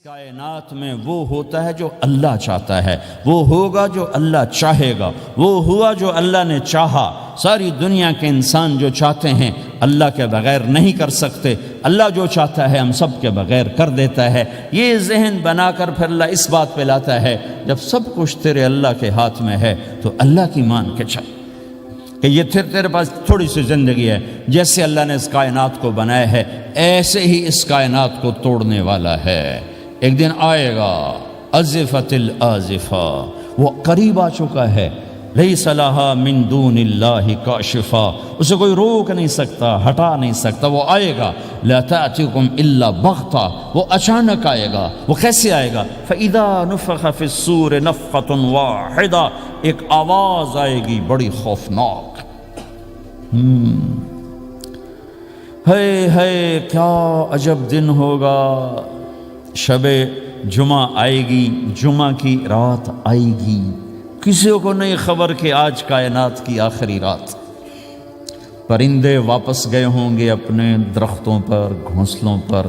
کائنات میں وہ ہوتا ہے جو اللہ چاہتا ہے، وہ ہوگا جو اللہ چاہے گا، وہ ہوا جو اللہ نے چاہا۔ ساری دنیا کے انسان جو چاہتے ہیں اللہ کے بغیر نہیں کر سکتے، اللہ جو چاہتا ہے ہم سب کے بغیر کر دیتا ہے۔ یہ ذہن بنا کر پھر اللہ اس بات پہ لاتا ہے جب سب کچھ تیرے اللہ کے ہاتھ میں ہے تو اللہ کی مان کے چل کہ یہ تیرے پاس تھوڑی سی زندگی ہے، جیسے اللہ نے اس کائنات کو بنایا ہے ایسے ہی اس کائنات کو توڑنے والا ہے۔ ایک دن آئے گا، ازفت الازفہ، وہ قریب آ چکا ہے، لیس لہا من دون اللہ کاشفہ، اسے کوئی روک نہیں سکتا، ہٹا نہیں سکتا، وہ آئے گا۔ لا تأتیکم الا بغتہ، وہ اچانک آئے گا۔ وہ کیسے آئے گا؟ فَإِذَا نُفِخَ فِي الصُّورِ نَفْخَةٌ وَاحِدَةٌ، ایک آواز آئے گی بڑی خوفناک۔ ہے کیا عجب دن ہوگا، شب جمعہ آئے گی، جمعہ کی رات آئے گی، کسی کو نہیں خبر کہ آج کائنات کی آخری رات۔ پرندے واپس گئے ہوں گے اپنے درختوں پر، گھونسلوں پر،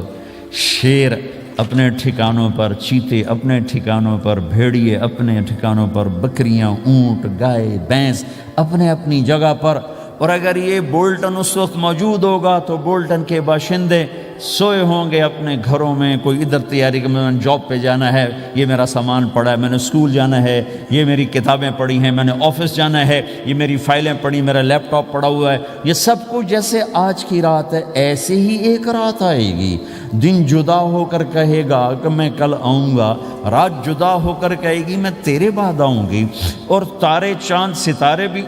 شیر اپنے ٹھکانوں پر، چیتے اپنے ٹھکانوں پر، بھیڑیے اپنے ٹھکانوں پر، بکریاں، اونٹ، گائے، بھینس اپنے اپنی جگہ پر۔ اور اگر یہ بولٹن اس وقت موجود ہوگا تو بولٹن کے باشندے سوئے ہوں گے اپنے گھروں میں، کوئی ادھر تیاری کہ میں نے جاب پہ جانا ہے، یہ میرا سامان پڑا ہے، میں نے اسکول جانا ہے، یہ میری کتابیں پڑھی ہیں، میں نے آفس جانا ہے، یہ میری فائلیں پڑھی، میرا لیپ ٹاپ پڑا ہوا ہے۔ یہ سب کچھ جیسے آج کی رات ہے ایسے ہی ایک رات آئے گی۔ دن جدا ہو کر کہے گا کہ میں کل آؤں گا، رات جدا ہو کر کہے گی میں تیرے بعد آؤں گی، اور تارے چاند ستارے بھی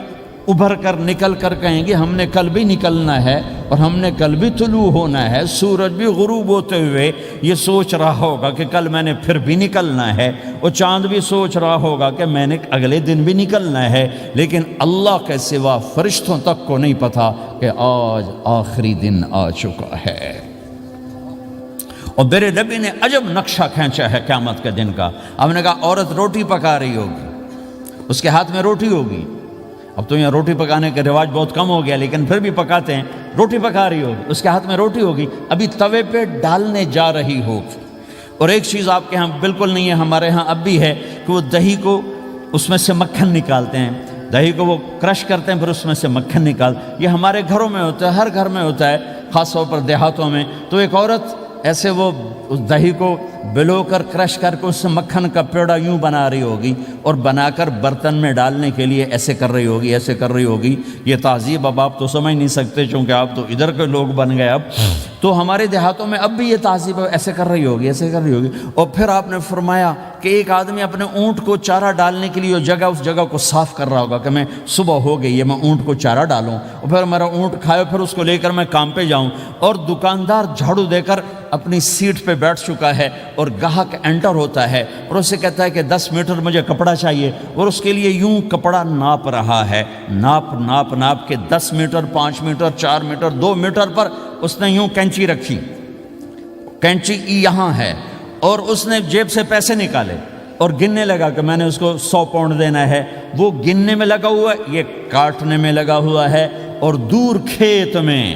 ابھر کر نکل کر کہیں گے ہم نے کل بھی نکلنا ہے اور ہم نے کل بھی طلوع ہونا ہے۔ سورج بھی غروب ہوتے ہوئے یہ سوچ رہا ہوگا کہ کل میں نے پھر بھی نکلنا ہے، اور چاند بھی سوچ رہا ہوگا کہ میں نے اگلے دن بھی نکلنا ہے، لیکن اللہ کے سوا فرشتوں تک کو نہیں پتا کہ آج آخری دن آ چکا ہے۔ اور میرے نبی نے عجب نقشہ کھینچا ہے قیامت کے دن کا۔ ہم نے کہا عورت روٹی پکا رہی ہوگی، اس کے ہاتھ میں روٹی ہوگی۔ اب تو یہاں روٹی پکانے کا رواج بہت کم ہو گیا، لیکن پھر بھی پکاتے ہیں۔ روٹی پکا رہی ہوگی، اس کے ہاتھ میں روٹی ہوگی، ابھی توے پہ ڈالنے جا رہی ہوگی۔ اور ایک چیز آپ کے ہاں بالکل نہیں ہے، ہمارے ہاں اب بھی ہے کہ وہ دہی کو اس میں سے مکھن نکالتے ہیں، دہی کو وہ کرش کرتے ہیں، پھر اس میں سے مکھن نکال۔ یہ ہمارے گھروں میں ہوتا ہے، ہر گھر میں ہوتا ہے، خاص طور پر دیہاتوں میں۔ تو ایک عورت ایسے وہ اس دہی کو بلو کر کرش کر کے اس سے مکھن کا پیڑا یوں بنا رہی ہوگی، اور بنا کر برتن میں ڈالنے کے لیے ایسے کر رہی ہوگی، ایسے کر رہی ہوگی۔ یہ تہذیب اب آپ تو سمجھ نہیں سکتے چونکہ آپ تو ادھر کے لوگ بن گئے اب، تو ہمارے دیہاتوں میں اب بھی یہ تہذیب ہے، ایسے کر رہی ہوگی، ایسے کر رہی ہوگی۔ اور پھر آپ نے فرمایا کہ ایک آدمی اپنے اونٹ کو چارہ ڈالنے کے لیے اس جگہ کو صاف کر رہا ہوگا کہ میں صبح ہو گئی ہے، میں اونٹ کو چارہ ڈالوں، اور پھر میرا اونٹ کھائے، پھر اس کو لے کر میں کام پہ جاؤں۔ اور دکاندار جھاڑو دے کر اپنی سیٹ پہ بیٹھ چکا ہے، اور گاہک انٹر ہوتا ہے اور اسے کہتا ہے کہ 10 میٹر مجھے کپڑا چاہیے، اور اس کے لیے یوں کپڑا ناپ رہا ہے، ناپ کے 10 میٹر، 5 میٹر، 4 میٹر، 2 میٹر پر اس نے یوں کینچی رکھی، کینچی یہاں ہے، اور اس نے جیب سے پیسے نکالے اور گننے لگا کہ میں نے اس کو 100 پاؤنڈ دینا ہے۔ وہ گننے میں لگا ہوا ہے، یہ کاٹنے میں لگا ہوا ہے، اور دور کھیت میں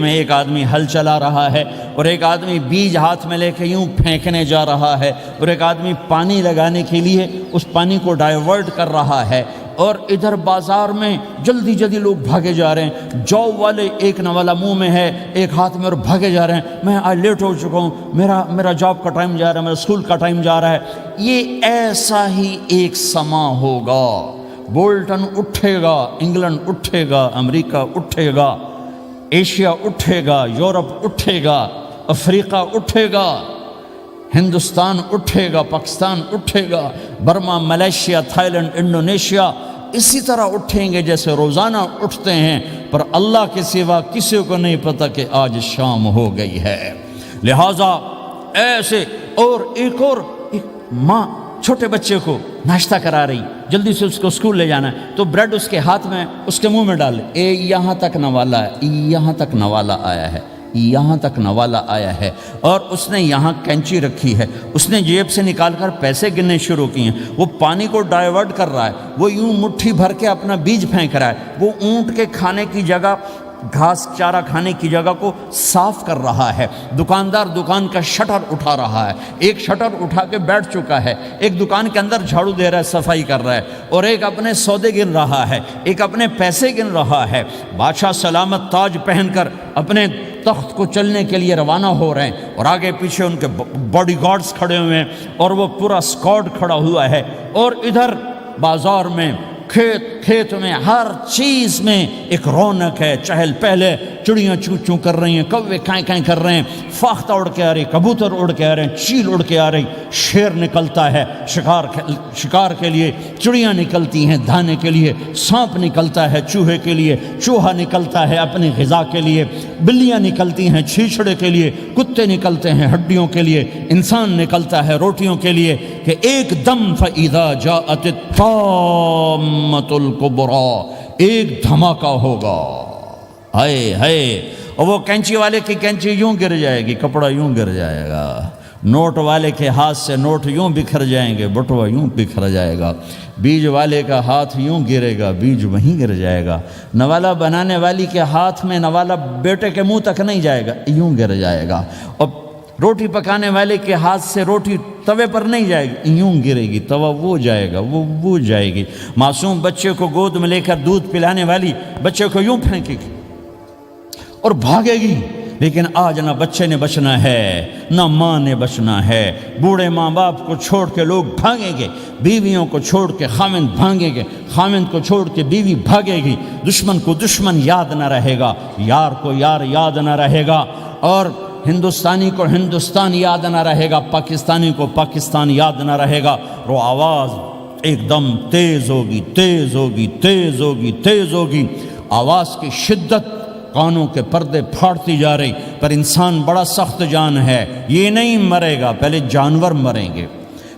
ایک آدمی ہل چلا رہا ہے، اور ایک آدمی بیج ہاتھ میں لے کے یوں پھینکنے جا رہا ہے، اور ایک آدمی پانی لگانے کے لیے اس پانی کو ڈائیورٹ کر رہا ہے۔ اور ادھر بازار میں جلدی لوگ بھاگے جا رہے ہیں، جاب والے ایک نوالا منہ میں ہے، ایک ہاتھ میں، اور بھاگے جا رہے ہیں۔ میں آج لیٹ ہو چکا ہوں، میرا جاب کا ٹائم جا رہا ہے، میرا اسکول کا ٹائم جا رہا ہے۔ یہ ایسا ہی ایک سما ہوگا، بولٹن اٹھے گا، انگلینڈ اٹھے گا، امریکہ اٹھے گا، ایشیا اٹھے گا، یورپ اٹھے گا، افریقہ اٹھے گا، ہندوستان اٹھے گا، پاکستان اٹھے گا، Burma, Malaysia, Thailand, Indonesia اسی طرح اٹھیں گے جیسے روزانہ اٹھتے ہیں، پر اللہ کے سوا کسی کو نہیں پتہ کہ آج شام ہو گئی ہے۔ لہٰذا ایسے، اور ایک ماں چھوٹے بچے کو ناشتہ کرا رہی، جلدی سے اس کو اسکول لے جانا ہے، تو بریڈ اس کے ہاتھ میں، اس کے منہ میں ڈالے، یہاں تک نوالا ہے، یہاں تک نوالا آیا ہے، یہاں تک نوالا آیا ہے، اور اس نے یہاں کینچی رکھی ہے، اس نے جیب سے نکال کر پیسے گننے شروع کیے ہیں، وہ پانی کو ڈائیورٹ کر رہا ہے، وہ یوں مٹھی بھر کے اپنا بیج پھینک رہا ہے، وہ اونٹ کے کھانے کی جگہ گھاس چارہ کھانے کی جگہ کو صاف کر رہا ہے، دکاندار دکان کا شٹر اٹھا رہا ہے، ایک شٹر اٹھا کے بیٹھ چکا ہے، ایک دکان کے اندر جھاڑو دے رہا ہے، صفائی کر رہا ہے، اور ایک اپنے سودے گن رہا ہے، ایک اپنے پیسے گن رہا ہے۔ بادشاہ سلامت تاج پہن کر اپنے تخت کو چلنے کے لیے روانہ ہو رہے ہیں، اور آگے پیچھے ان کے باڈی گارڈز کھڑے ہوئے ہیں، اور وہ پورا اسکواڈ کھڑا ہوا ہے، اور ادھر بازار میں کھیت میں ہر چیز میں ایک رونق ہے، چہل پہلے، چڑیاں چوں چوں کر رہی ہیں، کوے کائیں کائیں کر رہے ہیں، فاختہ اڑ کے آ رہی، کبوتر اڑ کے آ رہے ہیں، چیل اڑ کے آ رہی، شیر نکلتا ہے شکار کے لیے، چڑیاں نکلتی ہیں دھانے کے لیے، سانپ نکلتا ہے چوہے کے لیے، چوہا نکلتا ہے اپنی غذا کے لیے، بلیاں نکلتی ہیں چھیچڑے کے لیے، کتے نکلتے ہیں ہڈیوں کے لیے، انسان نکلتا ہے روٹیوں کے لیے، کہ ایک دم فَإِذَا جَاءَتِ الطَّامَّةُ الْكُبْرَى، ایک دھماکہ ہوگا، ہائے ہائے، اور وہ کینچی والے کی کینچی یوں گر جائے گی، کپڑا یوں گر جائے گا، نوٹ والے کے ہاتھ سے نوٹ یوں بکھر جائیں گے، بٹوا یوں بکھر جائے گا، بیج والے کا ہاتھ یوں گرے گا، بیج وہیں گر جائے گا، نوالا بنانے والی کے ہاتھ میں نوالا بیٹے کے منہ تک نہیں جائے گا، یوں گر جائے گا، اور روٹی پکانے والے کے ہاتھ سے روٹی توے پر نہیں جائے گی، یوں گرے گی، توا وہ جائے گا، وہ جائے گی، معصوم بچے کو گود میں لے کر دودھ پلانے والی بچے کو یوں پھینکے گی اور بھاگے گی، لیکن آج نہ بچے نے بچنا ہے، نہ ماں نے بچنا ہے، بوڑھے ماں باپ کو چھوڑ کے لوگ بھاگیں گے، بیویوں کو چھوڑ کے خامند بھاگیں گے، خامند کو چھوڑ کے بیوی بھاگے گی، دشمن کو دشمن یاد نہ رہے گا، یار کو یار یاد نہ رہے گا، اور ہندوستانی کو ہندوستان یاد نہ رہے گا، پاکستانی کو پاکستان یاد نہ رہے گا، وہ آواز ایک دم تیز ہوگی، تیز ہوگی، تیز ہوگی، تیز ہوگی، آواز کی شدت کانوں کے پردے پھاڑتی جا رہی، پر انسان بڑا سخت جان ہے، یہ نہیں مرے گا، پہلے جانور مریں گے،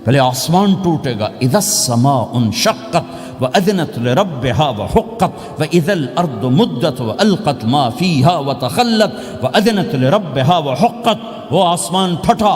پہلے آسمان ٹوٹے گا، اذا السماء انشقت وَأَذِنَتْ لِرَبِّهَا وَحُقَّتْ وَإِذَا الْأَرْضُ مُدَّتْ وَأَلْقَتْ مَا فِيهَا وَتَخَلَّتْ وَأَذِنَتْ لِرَبِّهَا وَحُقَّتْ، وہ آسمان پھٹا،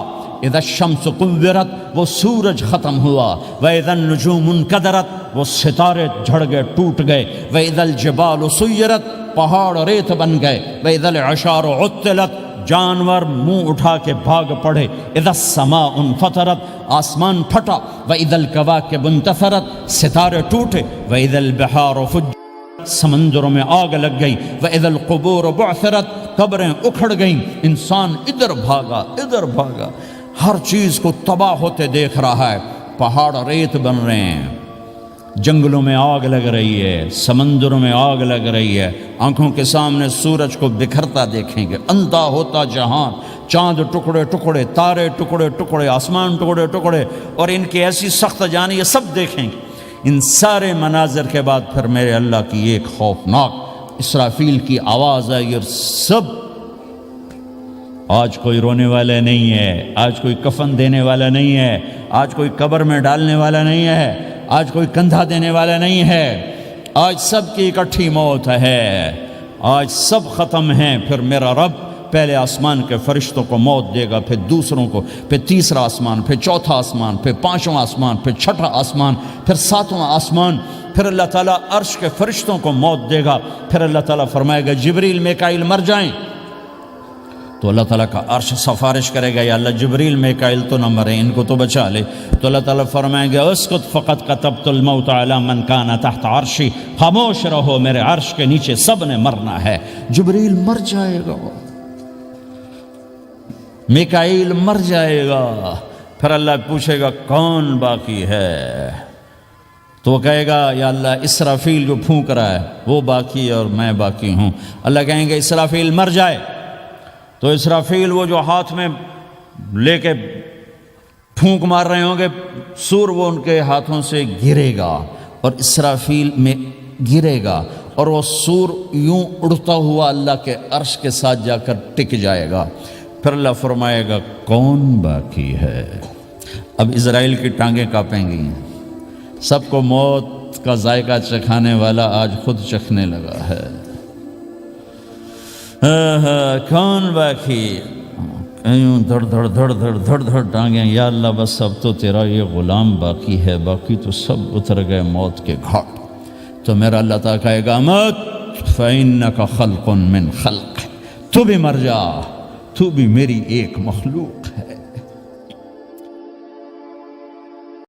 اذا الشمس قُوِّرَتْ، وہ سورج ختم ہوا، وَإِذَا النُّجُومُ انْكَدَرَتْ، وہ ستارے جھڑ گئے، ٹوٹ گئے، وَإِذَا الْجِبَالُ سُيِّرَتْ، پہاڑ ریت بن گئے، وَإِذَا الْعِشَارُ عُطِّلَتْ، جانور منہ اٹھا کے بھاگ پڑے، اذا السماء انفطرت، آسمان پھٹا، وَإِذَا الْكَوَاكِبُ انتثرت، ستارے ٹوٹے، وَإِذَا الْبِحَارُ فُجِّرَتْ، سمندروں میں آگ لگ گئی، وَإِذَا الْقُبُورُ بُعْثِرَتْ، قبریں اکھڑ گئیں، انسان ادھر بھاگا ادھر بھاگا، ہر چیز کو تباہ ہوتے دیکھ رہا ہے، پہاڑ ریت بن رہے ہیں، جنگلوں میں آگ لگ رہی ہے، سمندروں میں آگ لگ رہی ہے، آنکھوں کے سامنے سورج کو بکھرتا دیکھیں گے، اندھا ہوتا جہان، چاند ٹکڑے ٹکڑے، تارے ٹکڑے ٹکڑے، آسمان ٹکڑے ٹکڑے، اور ان کی ایسی سخت جان، یہ سب دیکھیں گے۔ ان سارے مناظر کے بعد پھر میرے اللہ کی ایک خوفناک اسرافیل کی آواز آئی، اور سب، آج کوئی رونے والا نہیں ہے، آج کوئی کفن دینے والا نہیں ہے، آج کوئی قبر میں ڈالنے والا نہیں ہے، آج کوئی کندھا دینے والا نہیں ہے، آج سب کی اکٹھی موت ہے، آج سب ختم ہیں۔ پھر میرا رب پہلے آسمان کے فرشتوں کو موت دے گا، پھر دوسروں کو، پھر تیسرا آسمان، پھر چوتھا آسمان، پھر پانچواں آسمان، پھر چھٹا آسمان، پھر ساتواں آسمان، پھر اللہ تعالیٰ عرش کے فرشتوں کو موت دے گا، پھر اللہ تعالیٰ فرمائے گا جبریل میکائیل مر جائیں، تو اللہ تعالیٰ کا عرش سفارش کرے گا، یا اللہ جبریل میکائیل تو نہ مریں، ان کو تو بچا لے، تو اللہ تعالیٰ فرمائیں گے اسکت فقط کتبت الموت علی من کان تحت عرشی، خاموش رہو، میرے عرش کے نیچے سب نے مرنا ہے۔ جبریل مر جائے گا، میکائیل مر جائے گا، پھر اللہ پوچھے گا کون باقی ہے، تو وہ کہے گا یا اللہ اسرافیل جو پھونک رہا ہے وہ باقی ہے اور میں باقی ہوں۔ اللہ کہیں گے اسرافیل مر جائے، تو اسرافیل وہ جو ہاتھ میں لے کے پھونک مار رہے ہوں گے، سور وہ ان کے ہاتھوں سے گرے گا اور اسرافیل میں گرے گا، اور وہ سور یوں اڑتا ہوا اللہ کے عرش کے ساتھ جا کر ٹک جائے گا۔ پھر اللہ فرمائے گا کون باقی ہے؟ اب اسرائیل کی ٹانگیں کانپیں گی، سب کو موت کا ذائقہ چکھانے والا آج خود چکھنے لگا ہے۔ کون باقی؟ یوں دھڑ دھڑ دھڑ دھڑ دھڑ دھڑ ٹانگیں، یا اللہ بس اب تو تیرا یہ غلام باقی ہے، باقی تو سب اتر گئے موت کے گھاٹ۔ تو میرا اللہ تعالیٰ کہے گا مت فإنک خلق من خلق، تو بھی مر جا، تو بھی میری ایک مخلوق ہے۔